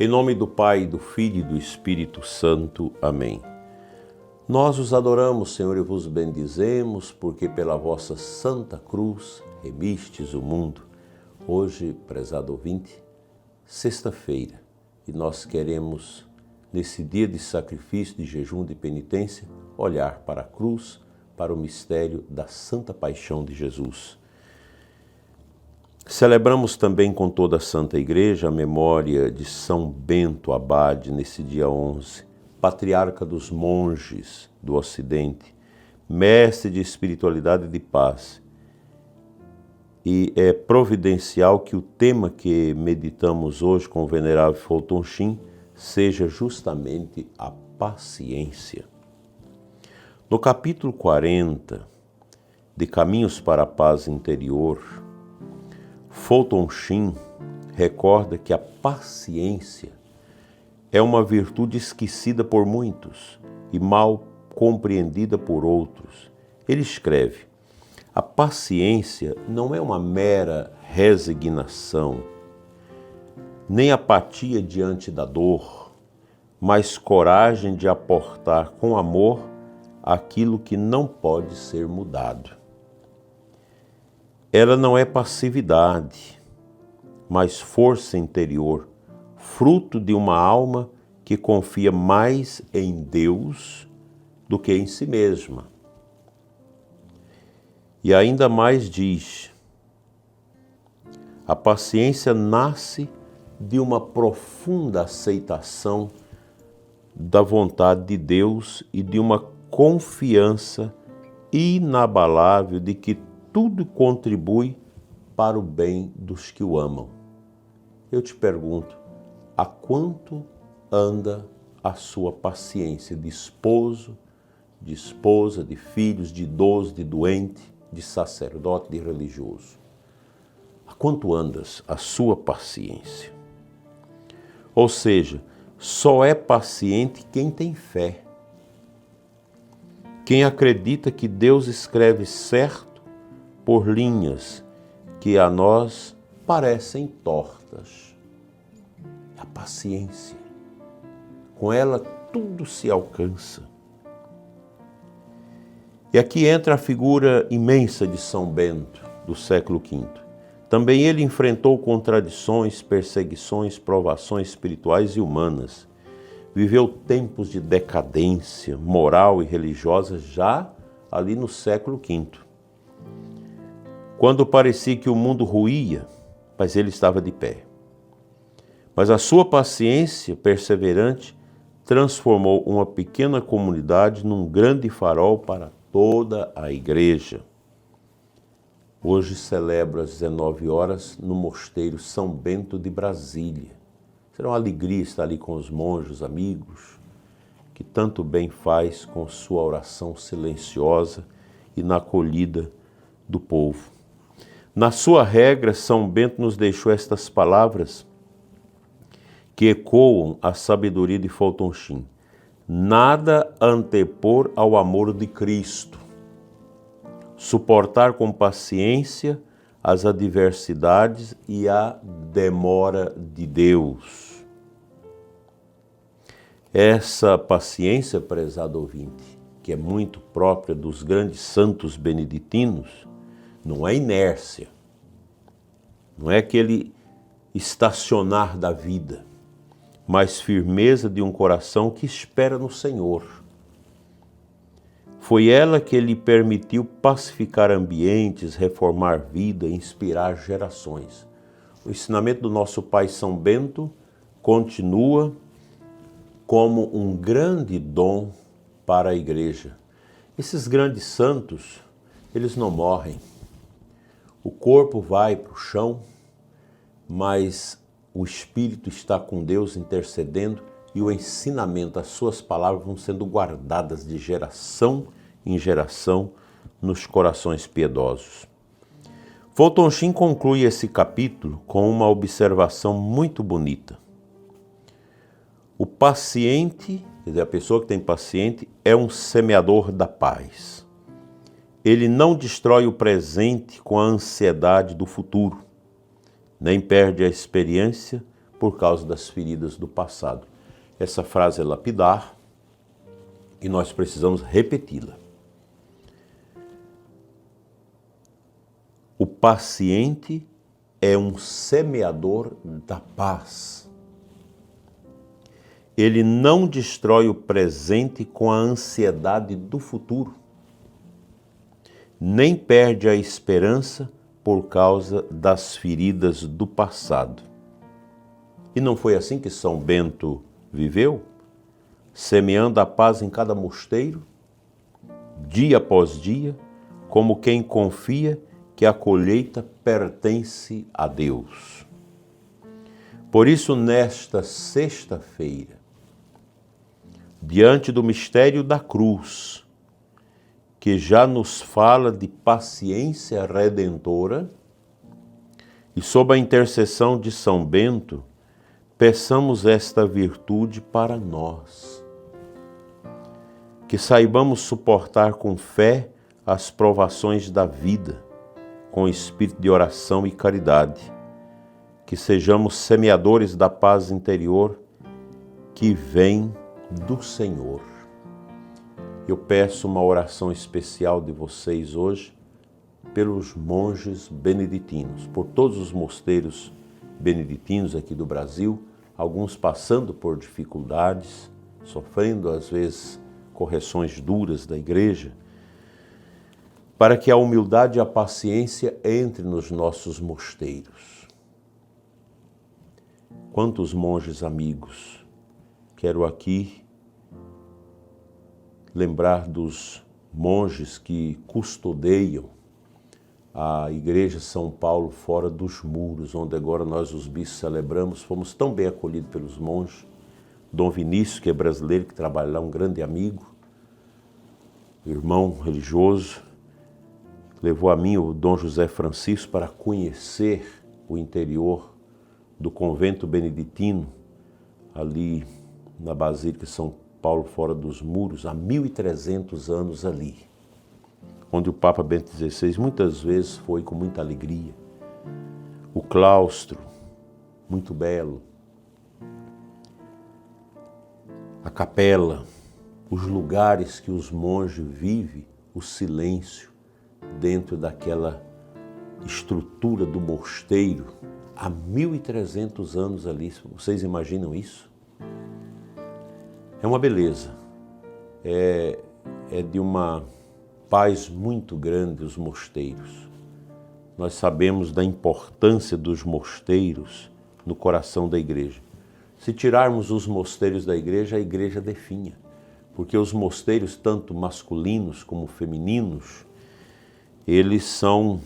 Em nome do Pai, do Filho e do Espírito Santo. Amém. Nós os adoramos, Senhor, e vos bendizemos, porque pela vossa santa cruz remistes o mundo. Hoje, prezado ouvinte, sexta-feira, e nós queremos, nesse dia de sacrifício, de jejum, de penitência, olhar para a cruz, para o mistério da Santa Paixão de Jesus. Celebramos também com toda a Santa Igreja a memória de São Bento Abade, nesse dia 11, patriarca dos monges do Ocidente, mestre de espiritualidade e de paz. E é providencial que o tema que meditamos hoje com o venerável Fulton Sheen seja justamente a paciência. No capítulo 40, de Caminhos para a Paz Interior, Fulton Sheen recorda que a paciência é uma virtude esquecida por muitos e mal compreendida por outros. Ele escreve: a paciência não é uma mera resignação, nem apatia diante da dor, mas coragem de aportar com amor aquilo que não pode ser mudado. Ela não é passividade, mas força interior, fruto de uma alma que confia mais em Deus do que em si mesma. E ainda mais diz: a paciência nasce de uma profunda aceitação da vontade de Deus e de uma confiança inabalável de que tudo contribui para o bem dos que o amam. Eu te pergunto, há quanto anda a sua paciência de esposo, de esposa, de filhos, de idoso, de doente, de sacerdote, de religioso? Há quanto andas a sua paciência? Ou seja, só é paciente quem tem fé. Quem acredita que Deus escreve certo por linhas que a nós parecem tortas. A paciência. Com ela tudo se alcança. E aqui entra a figura imensa de São Bento, do século V. Também ele enfrentou contradições, perseguições, provações espirituais e humanas. Viveu tempos de decadência moral e religiosa já ali no século V. Quando parecia que o mundo ruía, mas ele estava de pé. Mas a sua paciência perseverante transformou uma pequena comunidade num grande farol para toda a igreja. Hoje celebro às 19 horas no Mosteiro São Bento de Brasília. Será uma alegria estar ali com os monges amigos, que tanto bem faz com sua oração silenciosa e na acolhida do povo. Na sua regra, São Bento nos deixou estas palavras que ecoam a sabedoria de Fulton Sheen: nada antepor ao amor de Cristo, suportar com paciência as adversidades e a demora de Deus. Essa paciência, prezado ouvinte, que é muito própria dos grandes santos beneditinos, não é inércia, não é aquele estacionar da vida, mas firmeza de um coração que espera no Senhor. Foi ela que lhe permitiu pacificar ambientes, reformar vida, inspirar gerações. O ensinamento do nosso pai São Bento continua como um grande dom para a igreja. Esses grandes santos, eles não morrem. O corpo vai para o chão, mas o espírito está com Deus intercedendo e o ensinamento, as suas palavras vão sendo guardadas de geração em geração nos corações piedosos. Fulton Sheen conclui esse capítulo com uma observação muito bonita. O paciente, quer dizer, a pessoa que tem paciente, é um semeador da paz. Ele não destrói o presente com a ansiedade do futuro, nem perde a experiência por causa das feridas do passado. Essa frase é lapidar e nós precisamos repeti-la. O paciente é um semeador da paz. Ele não destrói o presente com a ansiedade do futuro, nem perde a esperança por causa das feridas do passado. E não foi assim que São Bento viveu? Semeando a paz em cada mosteiro, dia após dia, como quem confia que a colheita pertence a Deus. Por isso, nesta sexta-feira, diante do mistério da cruz, que já nos fala de paciência redentora, e sob a intercessão de São Bento, peçamos esta virtude para nós. Que saibamos suportar com fé as provações da vida, com espírito de oração e caridade. Que sejamos semeadores da paz interior que vem do Senhor. Eu peço uma oração especial de vocês hoje pelos monges beneditinos, por todos os mosteiros beneditinos aqui do Brasil, alguns passando por dificuldades, sofrendo às vezes correções duras da igreja, para que a humildade e a paciência entre nos nossos mosteiros. Quantos monges amigos! Quero aqui lembrar dos monges que custodiam a Igreja São Paulo fora dos muros, onde agora nós os bispos celebramos, fomos tão bem acolhidos pelos monges. Dom Vinícius, que é brasileiro, que trabalha lá, um grande amigo, irmão religioso, levou a mim o Dom José Francisco para conhecer o interior do convento beneditino, ali na Basílica São Paulo fora dos muros, há 1300 anos ali, onde o Papa Bento XVI muitas vezes foi com muita alegria. O claustro, muito belo, a capela, os lugares que os monges vivem, o silêncio dentro daquela estrutura do mosteiro, há 1300 anos ali. Vocês imaginam isso? É uma beleza, é de uma paz muito grande os mosteiros. Nós sabemos da importância dos mosteiros no coração da igreja. Se tirarmos os mosteiros da igreja, a igreja definha, porque os mosteiros, tanto masculinos como femininos, eles são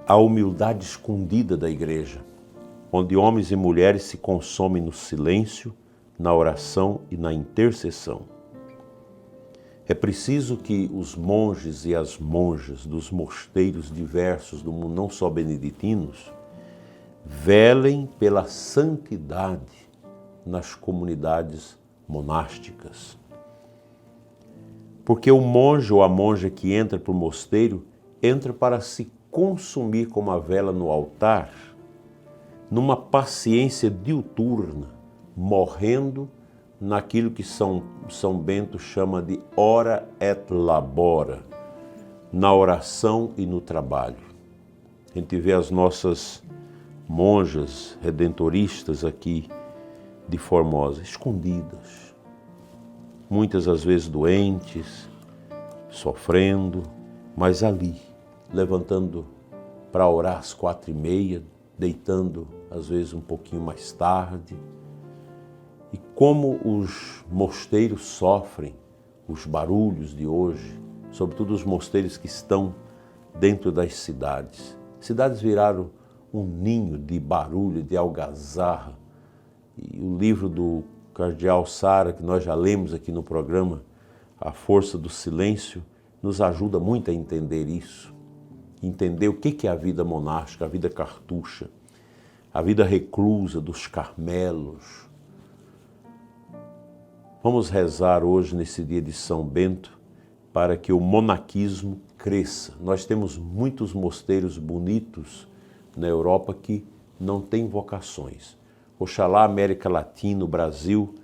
a humildade escondida da igreja, onde homens e mulheres se consomem no silêncio, na oração e na intercessão. É preciso que os monges e as monjas dos mosteiros diversos do mundo, não só beneditinos, velem pela santidade nas comunidades monásticas. Porque o monge ou a monja que entra para o mosteiro, entra para se consumir como a vela no altar, numa paciência diuturna, morrendo naquilo que São Bento chama de ora et labora, na oração e no trabalho. A gente vê as nossas monjas redentoristas aqui de Formosa, escondidas, muitas às vezes doentes, sofrendo, mas ali, levantando para orar às 4h30, deitando às vezes um pouquinho mais tarde. E como os mosteiros sofrem os barulhos de hoje, sobretudo os mosteiros que estão dentro das cidades. Cidades viraram um ninho de barulho, de algazarra. E o livro do cardeal Sara, que nós já lemos aqui no programa, A Força do Silêncio, nos ajuda muito a entender isso. Entender o que é a vida monástica, a vida cartucha, a vida reclusa dos carmelos. Vamos rezar hoje, nesse dia de São Bento, para que o monaquismo cresça. Nós temos muitos mosteiros bonitos na Europa que não tem vocações. Oxalá a América Latina, o Brasil,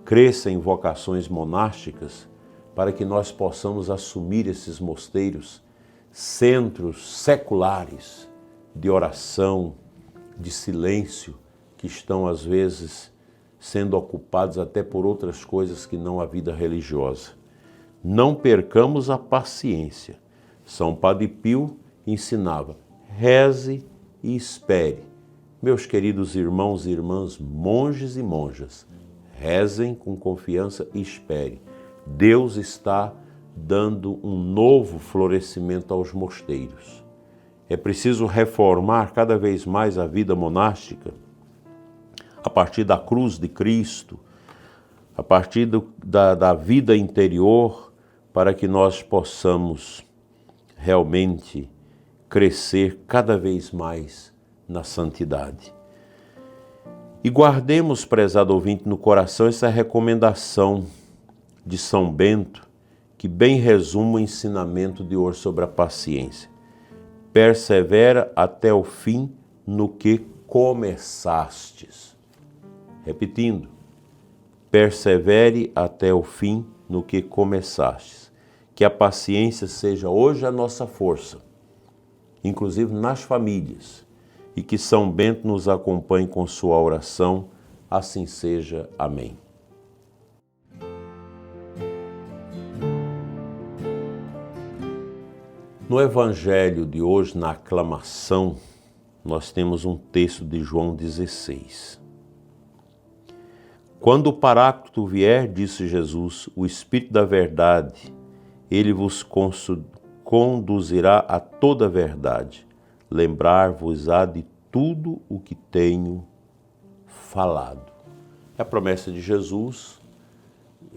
cresça em vocações monásticas para que nós possamos assumir esses mosteiros, centros seculares de oração, de silêncio, que estão às vezes sendo ocupados até por outras coisas que não a vida religiosa. Não percamos a paciência. São Padre Pio ensinava, reze e espere. Meus queridos irmãos e irmãs, monges e monjas, rezem com confiança e espere. Deus está dando um novo florescimento aos mosteiros. É preciso reformar cada vez mais a vida monástica a partir da cruz de Cristo, a partir da vida interior, para que nós possamos realmente crescer cada vez mais na santidade. E guardemos, prezado ouvinte, no coração essa recomendação de São Bento, que bem resume o ensinamento de hoje sobre a paciência. Persevera até o fim no que começastes. Repetindo, persevere até o fim no que começastes. Que a paciência seja hoje a nossa força, inclusive nas famílias, e que São Bento nos acompanhe com sua oração. Assim seja. Amém. No Evangelho de hoje, na aclamação, nós temos um texto de João 16. Quando o Paráclito vier, disse Jesus, o Espírito da verdade, ele vos conduzirá a toda a verdade. Lembrar-vos-á de tudo o que tenho falado. É a promessa de Jesus,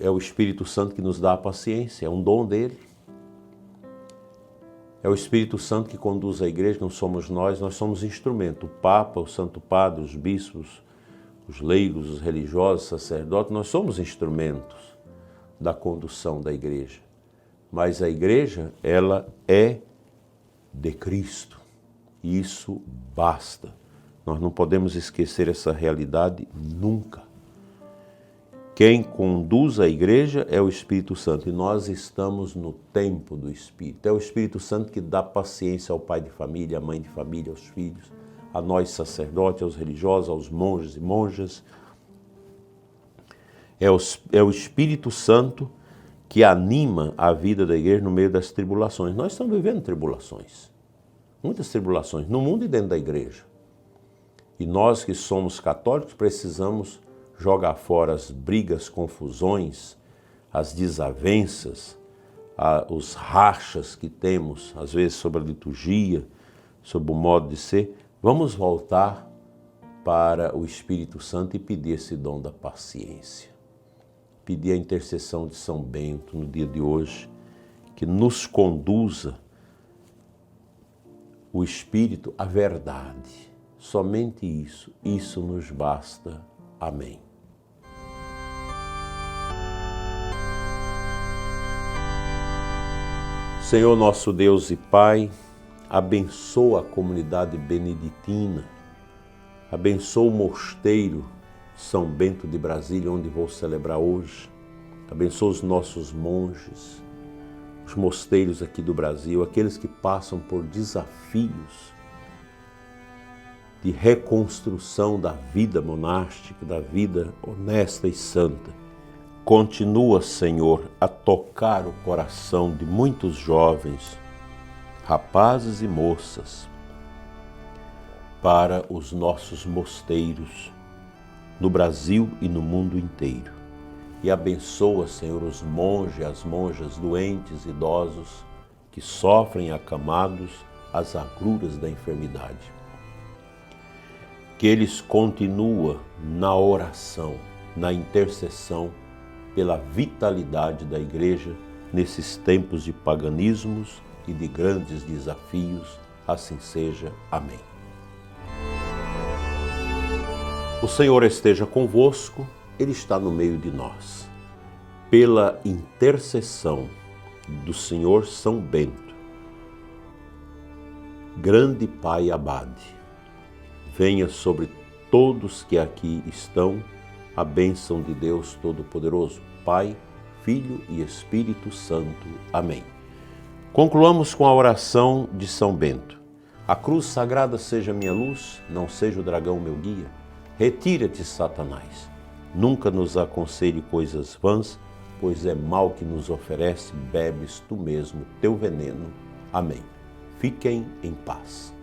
é o Espírito Santo que nos dá a paciência, é um dom dele. É o Espírito Santo que conduz a igreja, não somos nós somos instrumento. O Papa, o Santo Padre, os bispos, os leigos, os religiosos, os sacerdotes, nós somos instrumentos da condução da igreja. Mas a igreja, ela é de Cristo. E isso basta. Nós não podemos esquecer essa realidade nunca. Quem conduz a igreja é o Espírito Santo e nós estamos no tempo do Espírito. É o Espírito Santo que dá paciência ao pai de família, à mãe de família, aos filhos, a nós sacerdotes, aos religiosos, aos monges e monjas. É o Espírito Santo que anima a vida da igreja no meio das tribulações. Nós estamos vivendo tribulações, muitas tribulações, no mundo e dentro da igreja. E nós que somos católicos precisamos jogar fora as brigas, confusões, as desavenças, os rachas que temos, às vezes sobre a liturgia, sobre o modo de ser. Vamos voltar para o Espírito Santo e pedir esse dom da paciência. Pedir a intercessão de São Bento no dia de hoje, que nos conduza o Espírito à verdade. Somente isso nos basta. Amém. Senhor nosso Deus e Pai, abençoa a comunidade beneditina, abençoa o mosteiro São Bento de Brasília, onde vou celebrar hoje, abençoa os nossos monges, os mosteiros aqui do Brasil, aqueles que passam por desafios de reconstrução da vida monástica, da vida honesta e santa. Continua, Senhor, a tocar o coração de muitos jovens, rapazes e moças, para os nossos mosteiros, no Brasil e no mundo inteiro. E abençoa, Senhor, os monges e as monjas doentes, idosos, que sofrem acamados às agruras da enfermidade. Que eles continuem na oração, na intercessão, pela vitalidade da igreja nesses tempos de paganismos e de grandes desafios. Assim seja. Amém. O Senhor esteja convosco, Ele está no meio de nós. Pela intercessão do Senhor São Bento, grande Pai Abade, venha sobre todos que aqui estão a bênção de Deus Todo-Poderoso, Pai, Filho e Espírito Santo. Amém. Concluamos com a oração de São Bento. A cruz sagrada seja minha luz, não seja o dragão meu guia. Retira-te, Satanás. Nunca nos aconselhe coisas vãs, pois é mal que nos oferece, bebes tu mesmo teu veneno. Amém. Fiquem em paz.